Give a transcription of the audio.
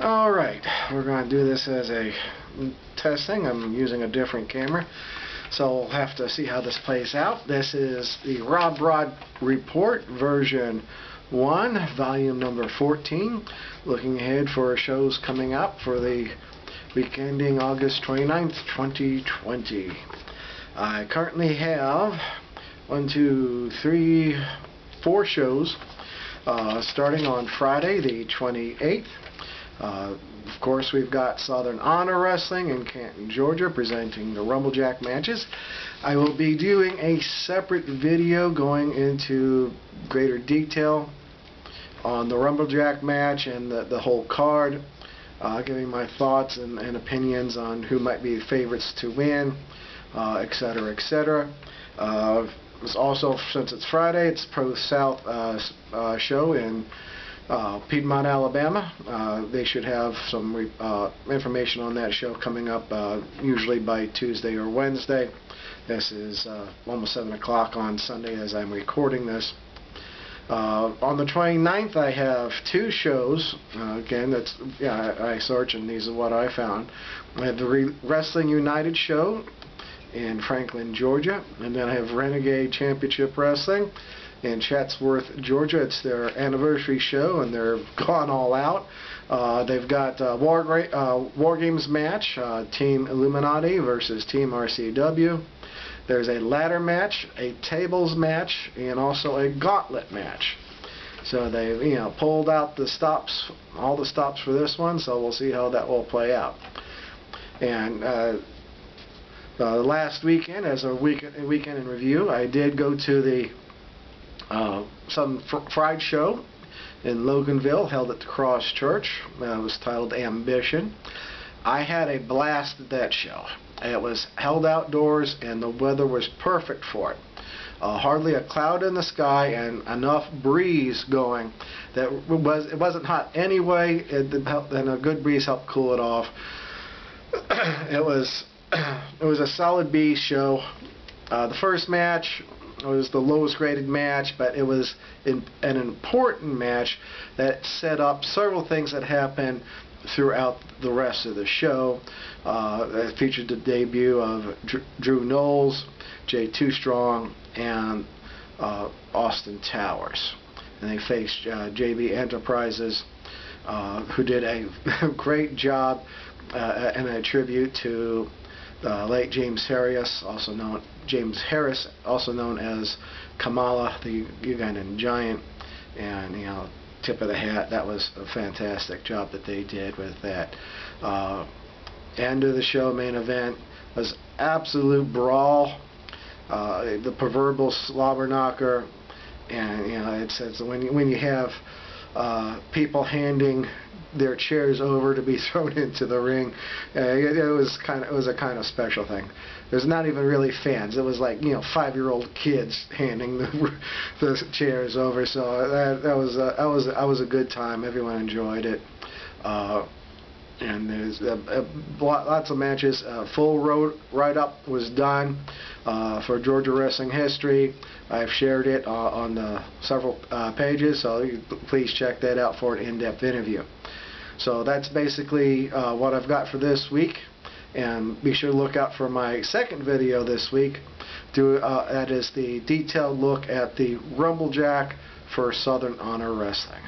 Alright, we're going to do this as a testing. I'm using a different camera, so we'll have to see how this plays out. This is the RobBrod Report version 1, volume number 14. Looking ahead for shows coming up for the week ending August 29th, 2020. I currently have 4 shows starting on Friday the 28th. Of course, we've got Southern Honor Wrestling in Canton, Georgia, presenting the Rumblejack matches. I will be doing a separate video going into greater detail on the Rumblejack match and the whole card, giving my thoughts and opinions on who might be the favorites to win, etc., etc. Also, since it's Friday, it's Pro South show in Piedmont, Alabama. They should have some information on that show coming up usually by Tuesday or Wednesday. This is almost 7 o'clock on Sunday as I'm recording this. On the 29th, I have 2 shows. Again, I searched and these are what I found. I have the Wrestling United show in Franklin, Georgia, and then I have Renegade Championship Wrestling in Chatsworth, Georgia. It's their anniversary show, and they're gone all out. They've got War Games match, Team Illuminati versus Team RCW. There's a ladder match, a tables match, and also a gauntlet match. So they've pulled out the stops, all the stops for this one. So we'll see how that will play out. And last weekend, as a weekend in review, I did go to the Southern Fried show in Loganville, held at the Cross Church. It was titled Ambition. I had a blast at that show. It was held outdoors and the weather was perfect for it. Hardly a cloud in the sky and enough breeze going that it wasn't hot anyway, and a good breeze helped cool it off. It was a solid B show. The first match was the lowest rated match, but it was an important match that set up several things that happened throughout the rest of the show. It featured the debut of Drew Knowles, Jay Too Strong, and Austin Towers. And they faced JB Enterprises, who did a great job, and a tribute to late James Harris, also known as Kamala, the Ugandan Giant. And tip of the hat, that was a fantastic job that they did with that. End of the show, main event, was absolute brawl, the proverbial slobber knocker. And it's when you have people handing their chairs over to be thrown into the ring, it was a kind of special thing. There's not even really fans. It was like 5-year-old kids handing the chairs over. So that was a good time. Everyone enjoyed it. And there's lots of matches. Full write-up was done for Georgia Wrestling History. I've shared it on the several pages, so please check that out for an in-depth interview. So that's basically what I've got for this week. And be sure to look out for my second video this week. That is the detailed look at the Rumblejack for Southern Honor Wrestling.